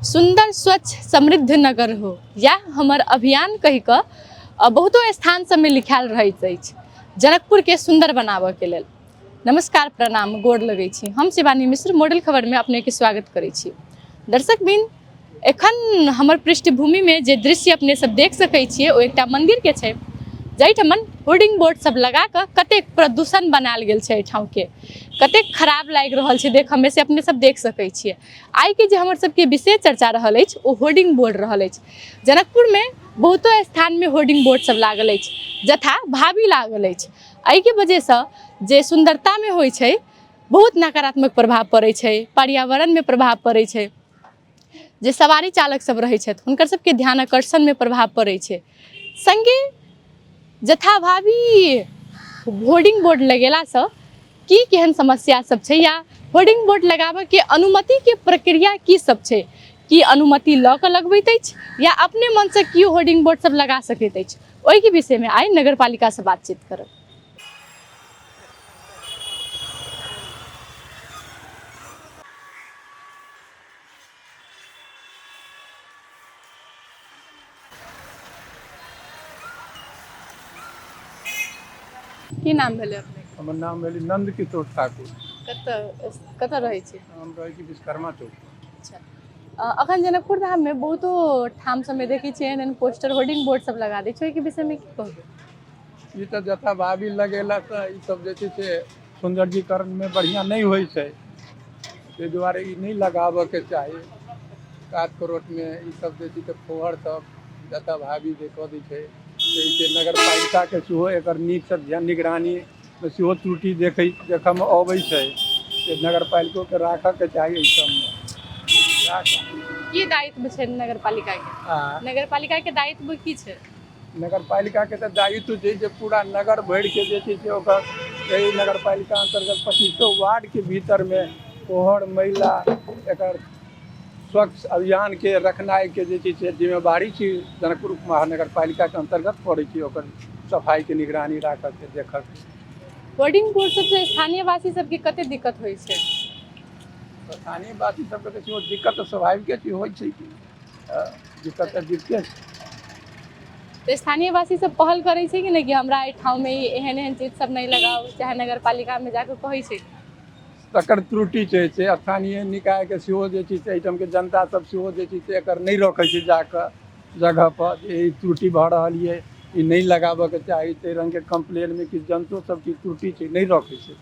सुंदर स्वच्छ समृद्ध नगर हो या हमर अभियान कहि कऽ बहुतो स्थान सब में लिखायल रहैत अछि जनकपुर के सुंदर बनाबऽ के लेल। नमस्कार, प्रणाम, गोर लगै छी। हम शिवानी मिश्र मॉडल खबर में अपने के स्वागत करै छी। दर्शक बिन, एखन हमर पृष्ठभूमि में जे दृश्य अपने सब देख सकै छियै ओ एकटा मंदिर के छै, जाहिठमन होर्डिंग बोर्ड सब लगा कऽ कतेक प्रदूषण बनायल गेल छै, ठाव के कतेक खराब लागि रहल छै देख हमें से अपने सब देख सकै छियै। आइ के जे हमर सबके विशेष चर्चा रहल अछि ओ होर्डिंग बोर्ड रहल अछि। जनकपुर में बहुतो स्थान में होर्डिंग बोर्ड सब लागल अछि, जथा भाभी लागल अछि। एहि के वजह से जे सुंदरता में होइ छै बहुत नकारात्मक प्रभाव पड़ै छै, पर्यावरण में प्रभाव पड़ै छै, जे सवारी चालक सब रहै छथि हुनकर सबके ध्यान आकर्षण में प्रभाव पड़ै छै। संगे जथा भावी होर्डिंग बोर्ड लगेला से की केहन समस्या सब छै या होर्डिंग बोर्ड लगाबऽ के अनुमति के प्रक्रिया की सब छै, की अनुमति लऽ कऽ लगबैत अछि या अपने मन से कियो होर्डिंग बोर्ड सब लगा सकैत अछि, ओहि के विषय में आइ नगर पालिका से बातचीत करब। की नाम भेलै अपने? हमर नाम भेलै नंद किशोर ठाकुर। कतऽ रहै छी? हम रहै छी विश्वकर्मा चौक। अच्छा, अखन जनकपुर धाम में बहुतो ठाम सब में देखै छियै एहन पोस्टर होर्डिंग बोर्ड सब लगा दै छै, ओहि के विषय में की कहबै? ई तऽ जथा भावी लगेला तऽ ई सब जे छै से सौंदर्यीकरण में बढ़िया नहीं होइ छै, ताहि दुआरे ई नहीं लगाबऽ के चाही। काज करोट में ई सब जे छै से फोहर सब जथा भावी जे कऽ दै छै, ताहिके नगर पालिका के सेहो एकर नीक से निगरानी में सेहो त्रुटि देखऽ में अबै छै। नगर पालिको के राखऽ के चाही एहि सब में। की दायित्व छै नगर पालिका के? नगर पालिका के दायित्व की छै? नगर पालिका के तऽ दायित्व छै जे पूरा नगर भरि के जे छै से ओकर एहि नगर पालिका अंतर्गत 2500 वार्ड के भीतर में कोहर मैला एकर स्वच्छ अभियान के रखनाइ के जे छै से जिम्मेवारी छै जनकपुर महानगर पालिका के अंतर्गत पड़ै छै, ओकर सफाई के निगरानी राखऽ के देखऽ के। होर्डिंग बोर्ड सबसे स्थानीय वासी सबके कते दिक्कत होइ छै? स्थानीय वासी सबके तऽ सेहो दिक्कत तऽ स्वाभाविके छै, होइ छै कि दिक्कत तऽ दिक्कते छै। तो स्थानीय वासी सब पहल करै छै कि नहीं कि हमरा एहि ठाव में एहन एहन चीज सब नहीं लगाओ, चाहे नगर पालिका में जाकर कहै छै? तकर त्रुटि छै से स्थानीय निकाय के सेहो जे छै से एहिठाम के जनता सब सेहो जे छै से एकर नहीं रखै छै जाकऽ जगह पर जे ई त्रुटि भऽ रहल ये, ई नहीं लगाबऽ के चाही। ताहि रंग के कंप्लेन में किछु जनतो सब की त्रुटि छै नहीं रखै छै।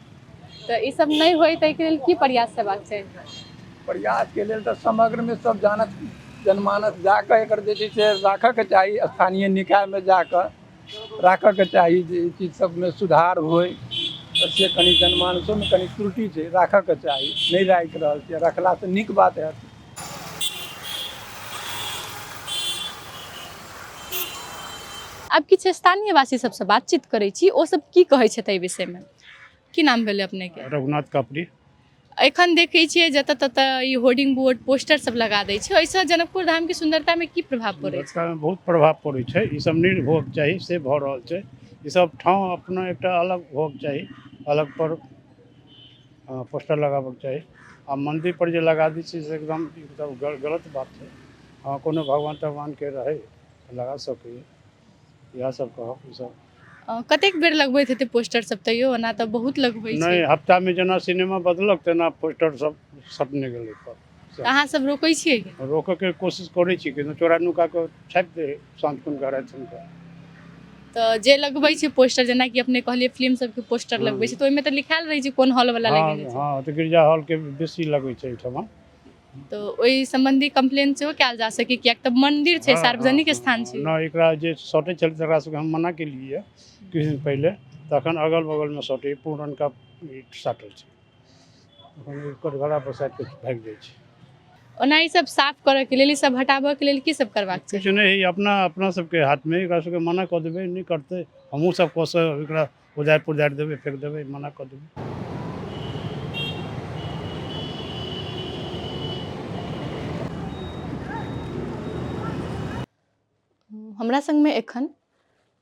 तऽ ई सब नहीं होय ताहि के लेल की प्रयास हेबाक चाही? प्रयास के लेल तऽ समग्र में सब जनमानस जाकऽ एकर जे छै से राखऽ के चाही, स्थानीय निकाय में जाकऽ राखऽ के चाही जे ई चीज सब में सुधार होय। से कनि जनमानसो में कनि त्रुटि छै, राखऽ के चाही, नहीं राखि रहल छै, रखला से नीक बात हैत। आब किछु स्थानीय वासी सबसे बातचीत करै छी, ओ सब की कहै छथि एहि विषय में। की नाम भेलै अपने के? रघुनाथ कापड़ी। एखन देखै छियै जतऽ ततऽ ई होर्डिंग बोर्ड पोस्टर सब लगा दै छै, ओहिसँ जनकपुर धाम के सुंदरता में की प्रभाव पड़ै छै? सुंदरता में बहुत प्रभाव पड़ै छै, ई सब नहीं होबक चाही से भऽ रहल छै। ई सब ठाव अपना एकटा अलग होबक चाही, अलग पर पोस्टर लगाबक चाही। आ मंदिर पर जे लगा दै छै से एकदम गलत बात छै। हाँ, कोनो भगवान तगवान के रहै लगा सकैए, इएह सब कहब। ई सब कतेक बेर लगबैत हेतै पोस्टर सब तैयो? ओना तऽ बहुत लगबै छै। नहीं, हफ्ता में जेना सिनेमा बदलक तेना पोस्टर सब सटने गेलै पर। अहाँ सब रोकै छियै? रोकऽ के कोशिश करै छी, किन्तु चोरा नुका कऽ छापि दै साँझ खुनका राति खुनका। तऽ जे लगबै छै पोस्टर, जेनाकि अपने कहलिए फिल्म सबके पोस्टर लगबै छै, तऽ ओहिमे तऽ लिखायल रहै छै कोन हॉल वाला लगेने छै। हाँ, तऽ गिरजा हॉल के बेसी लगै छै एहिठमा। तो ओहि संबंधी कंप्लेन सेहो कयल जा सकै, कियाक तऽ मंदिर छै, सार्वजनिक स्थान छै। ना, एकरा जे सटै छलै तकरा सबके हम मना केलिए किछु दिन पहिले, तखन अगल बगल में सटै पुरनका साटल छै, एकर घड़ा पर साटि कऽ भागि जाइ छै। ओना ई सब साफ करऽ के लेल, ई सब हटाबऽ के लेल की सब करबाक चाही? किछु नहीं, अपना सबके हाथ में, एकरा सबके मना कऽ देबै, नहीं करतै, हमहूँ सब कऽ सँ एकरा उजारि पुजारि देबै, फेंक देबै, मना कऽ देबै। हमरा संग में एखन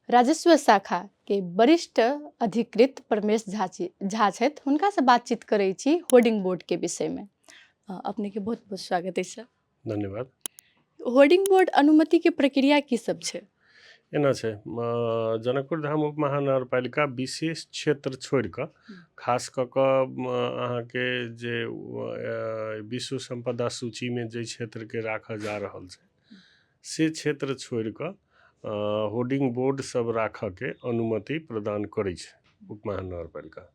राजस्व शाखा के वरिष्ठ अधिकृत परमेश झा छथि, हुनका से बातचीत करै छी होर्डिंग बोर्ड के विषय में। अपने के बहुत बहुत स्वागत है सर। धन्यवाद। होर्डिंग बोर्ड अनुमति के प्रक्रिया की सब छै? एना छै जनकपुर धाम उप महानगरपालिका विशेष क्षेत्र छोड़ि कऽ खास कऽ कऽ अहाँके जे विश्व संपदा सूचीमे जे क्षेत्रके राखल जा रहल छै से क्षेत्र छोड़ि कऽ होर्डिंग बोर्ड सब राखऽके अनुमति प्रदान करै छै उप महानगरपालिका।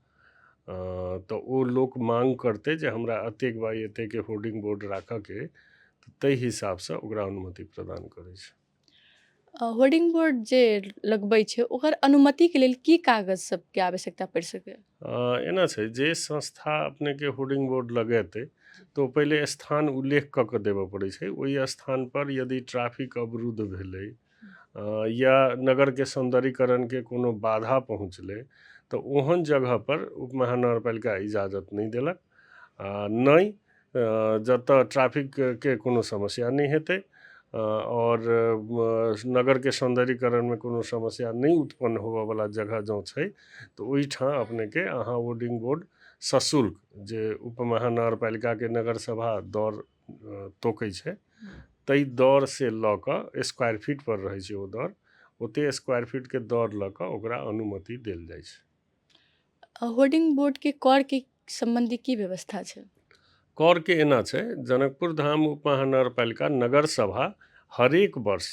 तऽ ओ लोक मांग करतै जे हमरा एतेक बाई एतेक होर्डिंग बोर्ड राखऽके, ताहि हिसाबसँ ओकरा अनुमति प्रदान करै छै। होर्डिंग बोर्ड जे लगबै छै ओकर अनुमतिके लेल की कागज सबके आवश्यकता पड़ि सकैए? एना छै जे संस्था अपनेके होर्डिंग बोर्ड लगेतै तो पहिले स्थान उल्लेख कऽ के देबऽ पड़ै छै। ओहि स्थान पर यदि ट्रैफिक अवरुद्ध भेलै या नगरके सौंदर्यीकरणके कोनो बाधा पहुँचलै तऽ ओहन जगह पर उप महानगरपालिका इजाजत नहीं देलक। नहीं जतऽ ट्रैफिकके कोनो समस्या नहीं हेतै और नगर के सौंदर्यीकरण में कोनो समस्या नहीं उत्पन्न होबऽ वाला जगह जो छै तो ओहिठाम अपने के अहाँ होर्डिंग बोर्ड सशुल्क जे उप महानगरपालिका के नगर सभा दर तोकै छै ताहि दर से लऽ कऽ स्क्वायर फीट पर रहै छै ओ दर, ओते स्क्वायर फीट के दर लऽ कऽ ओकरा अनुमति देल जाइ छै। होर्डिंग बोर्ड के कर के संबंधी की व्यवस्था छै? कर के एना छै जनकपुर धाम उप महानगरपालिका नगर सभा हरेक वर्ष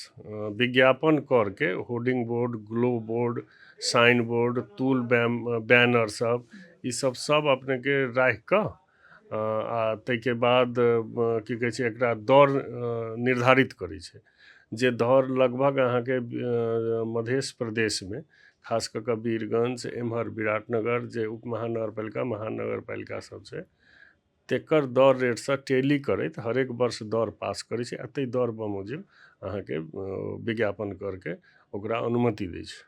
विज्ञापन कर के hoarding board, glow board, sign board, tool banner सब ई सब अपने के राखि कऽ आ ताहिके बाद की कहै छै एकरा दर निर्धारित करै छै जे दर लगभग अहाँके मध्य प्रदेश में खास कऽ कऽ वीरगंज एम्हर विराटनगर जे उप महानगरपालिका महानगरपालिका सब छै तेकर दर रेटसँ टेली करैत हरेक वर्ष दर पास करै छै आ ताहि दर बमोजिब अहाँके विज्ञापन करके ओकरा अनुमति दै छै।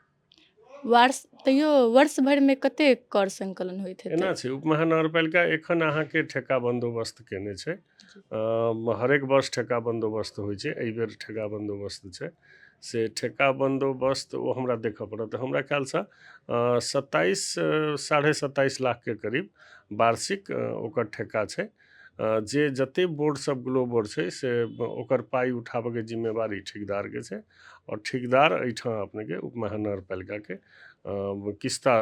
तैयो वर्ष भर में कते कर संकलन होइत हेतै? एना छै उप महानगरपालिका एखन अहाँके ठेका बंदोबस्त केने छै। हरेक वर्ष ठेका बंदोबस्त होइ छै, एहि बेर ठेका बंदोबस्त छै से ठेका बंदोबस्त ओ हमरा देखऽ पड़त। हमरा ख्यालसँ 27-27.5 लाख के करीब वार्षिक ओकर ठेका छै। जे जते बोर्ड सब ग्लो बोर्ड छै से ओकर पाई उठाबऽ के जिम्मेवारी ठेकेदार के छै और ठेकेदार एहिठाम अपने के उप महानगरपालिका के किस्ता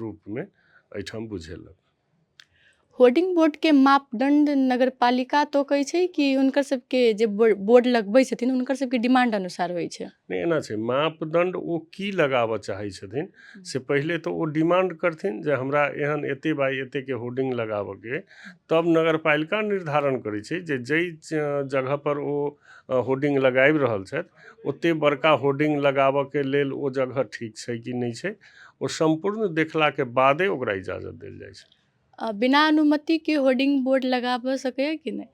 रूप में एहिठाम बुझेलक। होर्डिंग बोर्ड के मापदंड नगरपालिका तोकै छै कि हुनकर सबके जे बोर्ड लगबै छथिन हुनकर सबके डिमांड अनुसार होइ छै? नहीं एना छै मापदंड ओ की लगाबऽ चाहै छथिन से पहिले तो ओ डिमांड करथिन जे हमरा एहन एते बाई एते के होर्डिंग लगाबऽ के, तब नगरपालिका निर्धारण करै छै जे जै जगह पर ओ होर्डिंग लगाबि रहल छथि ओते बड़का होर्डिंग लगाबऽ के लेल ओ जगह ठीक छै कि नहीं छै, ओ संपूर्ण देखला के बादे ओकरा इजाजत देल जाइ छै। बिना अनुमति के होर्डिंग बोर्ड लगाबऽ सकैए कि नहीं?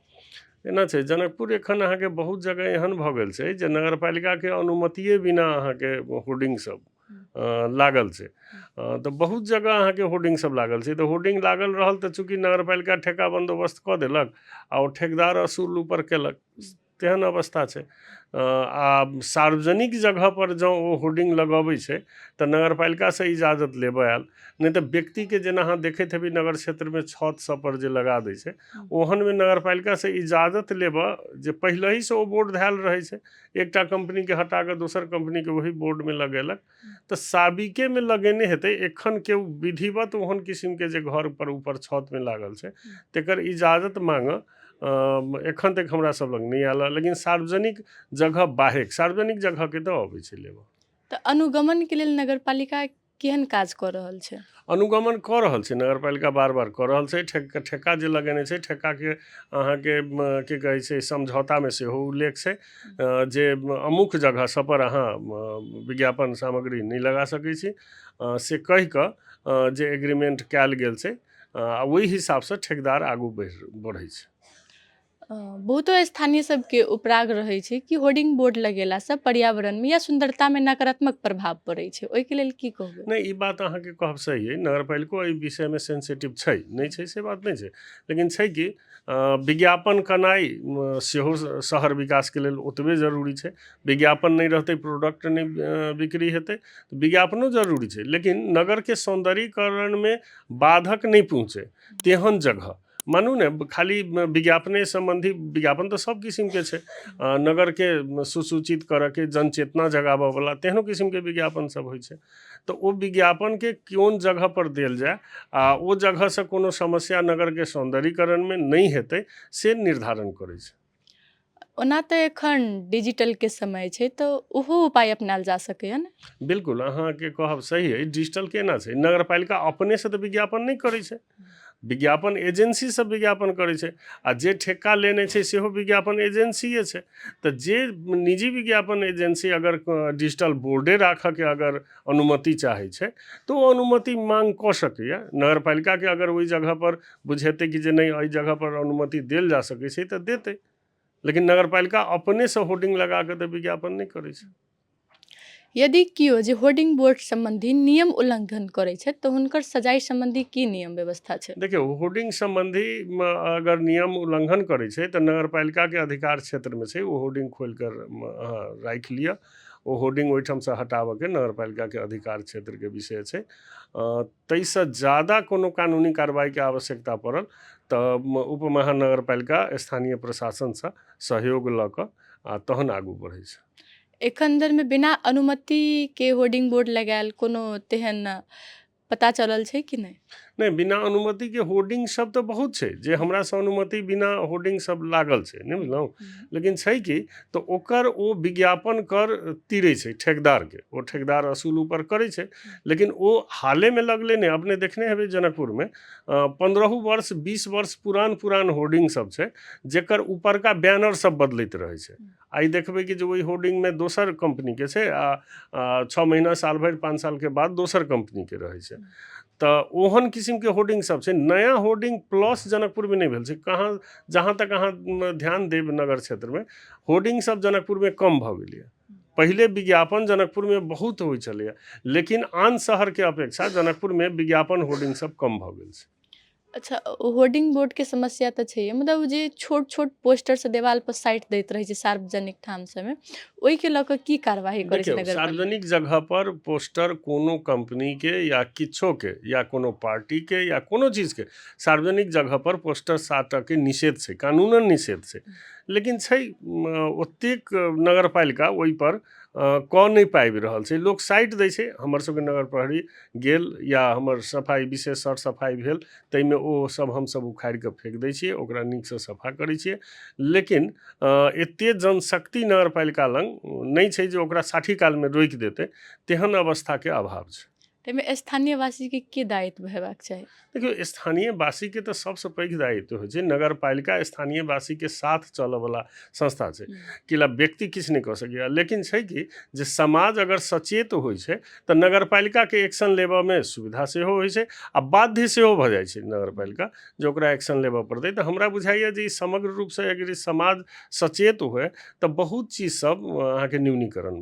एना छै जनकपुर एखन अहाँके बहुत जगह एहन भऽ गेल छै जे नगरपालिका के अनुमतिये बिना अहाँके होर्डिंग सब लागल छै। तऽ बहुत जगह अहाँके होर्डिंग सब लागल छै, तऽ होर्डिंग लागल रहल तऽ चूँकि नगरपालिका ठेका बंदोबस्त कऽ देलक आ ओ ठेकेदार असूल ऊपर केलक, तेहन अवस्था छै। आ सार्वजनिक जगह पर जँ ओ होर्डिंग लगबै छै तऽ नगरपालिका से इजाजत लेबऽ आयल, नहीं तऽ व्यक्ति के जेना अहाँ देखैत हेबै नगर क्षेत्र में छत सब पर जे लगा दै छै ओहन में नगरपालिका से इजाजत लेबऽ जे पहले ही से ओ बोर्ड धैल रहै छै, एकटा कंपनी के हटा कऽ दोसर कंपनी के वही बोर्ड में लगेलक तऽ साबिके में लगेने हेतै। एखन के विधिवत ओहन किस्म के जे घर पर ऊपर छत में लागल छै तेकर इजाजत मांगऽ एखन तक हमरा सब लग नहीं आयल, लेकिन सार्वजनिक जगह बाहेक सार्वजनिक जगह के तऽ अबै छै लेबऽ। तऽ अनुगमन के लेल नगरपालिका केहन काज कऽ रहल छै? अनुगमन कऽ रहल छै नगरपालिका, बार बार कऽ रहल छै। ठेका जे लगेने छै ठेका के अहाँके की कहै छै समझौता में सेहो उल्लेख छै जे अमुक जगह सब पर अहाँ विज्ञापन सामग्री नहीं लगा सकै छी से कहि कऽ जे एग्रीमेंट कयल गेल छै ओहि हिसाब से ठेकेदार आगू बढ़ै छै। बहुतो स्थानीय सबके उपराग रहै छै कि होर्डिंग बोर्ड लगेलासँ पर्यावरण में या सुंदरता में नकारात्मक प्रभाव पड़ै छै, ओहिके लेल की कहबै? नहीं ई बात अहाँके कहब सही है, नगरपालिको एहि विषय में सेंसिटिव छै, नहीं छै से बात नहीं छै, लेकिन छै कि विज्ञापन कनाइ सेहो शहर विकास के लेल ओतबे जरूरी छै। विज्ञापन नहीं रहतै प्रोडक्ट नहीं बिक्री हेतै, तो विज्ञापनो जरूरी छै, लेकिन नगर के सौंदर्यीकरण में बाधक नहीं पहुँचे तेहन जगह मानू ने खाली विज्ञापने संबंधी विज्ञापन तो सब किस्म के छै, नगर के सुसूचित करऽ के, जनचेतना जगाबऽ वाला तेहनो किस्म के विज्ञापन सब होइ छै। तो ओ विज्ञापन के कोन जगह पर देल जाए आ ओ जगह से कोनो समस्या नगर के सौंदर्यीकरण में नहीं हेतै से निर्धारण करै छै। ओना तऽ एखन डिजिटल के समय छै तऽ ओहो उपाय अपनायल जा सकैए ने। बिल्कुल अहाँके कहब सही है। डिजिटल केना छै, नगरपालिका अपने से तऽ विज्ञापन नहीं करै छै, विज्ञापन एजेंसी सब विज्ञापन करै छै, आ जे ठेका लेने छै सेहो विज्ञापन एजेंसीए छै। तऽ जे निजी विज्ञापन एजेंसी अगर डिजिटल बोर्डे राखऽ के अगर अनुमति चाहै छै तऽ ओ अनुमति मांग कऽ सकैए। नगरपालिका के अगर ओहि जगह पर बुझेतै कि जे नहीं एहि जगह पर अनुमति देल जा सकै छै तऽ देतै, लेकिन नगरपालिका अपने से होर्डिंग लगा के तऽ विज्ञापन नहीं करै छै। यदि कियो जे होर्डिंग बोर्ड संबंधी नियम उल्लंघन करै छै तऽ हुनकर सजाई संबंधी की नियम व्यवस्था छै? देखियौ, होर्डिंग संबंधी अगर नियम उल्लंघन करै छै तऽ नगरपालिका के अधिकार क्षेत्र में छै, ओ होर्डिंग खोल कर राखि लिअ। ओ होर्डिंग ओहिठाम से हटाबऽ के नगरपालिका के अधिकार क्षेत्र के विषय छै। ताहिसँ ज़्यादा कोनो कानूनी कार्रवाई के आवश्यकता पड़ल तऽ उप महानगरपालिका स्थानीय प्रशासन से सहयोग लऽ कऽ आ तहन आगू बढ़ै छै। एखन धरि में बिना अनुमति के होर्डिंग बोर्ड लगायल कोनो तेहन पता चलल छै कि नहीं? नहीं, बिना अनुमति के होर्डिंग सब तो बहुत छै जे हमरा से अनुमति बिना होर्डिंग सब लागल छै, नहीं बुझलहुँ। लेकिन छै कि तऽ ओकर ओ विज्ञापन कर तीरे छै ठेकेदार के, ओ ठेकेदार असूल ऊपर करे छै। लेकिन ओ हाले में लगले नहीं, अपने देखने हेबै जनकपुर में 15 वर्ष 20 वर्ष पुरान होर्डिंग सब छै जेकर ऊपर का बैनर सब बदलैत रहे छै। आई देखबै कि जो वही होर्डिंग में दोसर कंपनी के छै आ 6 महीना साल भर 5 साल के बाद दोसर कंपनी के रहे छै। तऽ ओहन किस्म के होर्डिंग सब छै। नया होर्डिंग प्लस जनकपुर में नहीं भेल छै। कहाँ जहाँ तक अहाँ ध्यान देब नगर क्षेत्र में होर्डिंग सब जनकपुर में कम भऽ गेलै। पहले विज्ञापन जनकपुर में बहुत होइ छलैया, लेकिन आन शहर के अपेक्षा जनकपुर में विज्ञापन होर्डिंग सब कम भऽ गेल छै। अच्छा, होर्डिंग बोर्ड के समस्या तऽ छै, मतलब जे छोट छोट पोस्टर से देवाल पर साइट दैत रहे छै सार्वजनिक ठाम सब में, ओहि के लऽ कऽ की कार्यवाही करै छै देखियौ, नगरपालिका? सार्वजनिक जगह पर पोस्टर कोनो कंपनी के या किछो के या कोनो पार्टी के या कोनो चीज के सार्वजनिक जगह पर पोस्टर साटऽ के निषेध छै, कानूनन निषेध छै। लेकिन छै ओतेक नगरपालिका ओहि पर कऽ नहीं पाबि रहल छै। लोक साइट दै छै, हमर सबके नगर प्रहरी गेल या हमर सफाई विशेष सर सफाई भेल ताहिमे ओ सब हमसब उखाड़ि कऽ फेंक दै छियै, ओकरा नीकसँ सफा करै छियै। लेकिन एते जनशक्ति नगरपालिका लग नहीं छै जे ओकरा साठी काल में रोकि देतै, तेहन अवस्था के अभाव छै। ताहिमे स्थानीय वासी के की दायित्व हेबाक चाही? देखियो, स्थानीय वासी के तो सबसे पैघ दायित्व होइ छै। नगरपालिका स्थानीय वासी के साथ चलऽ वाला संस्था छै, कि व्यक्ति किछु नहीं कऽ सकैया। लेकिन छै कि जे समाज अगर सचेत होइ छै तऽ नगरपालिका के एक्शन लेबऽ में सुविधा सेहो होइ छै आ बाध्य सेहो भऽ जाइ छै नगरपालिका जे ओकरा एक्शन लेबऽ पड़तै। तऽ हमरा बुझाइया जे ई समग्र रूप से अगर ई समाज सचेत हुए तऽ बहुत चीज सब अहाँके न्यूनीकरण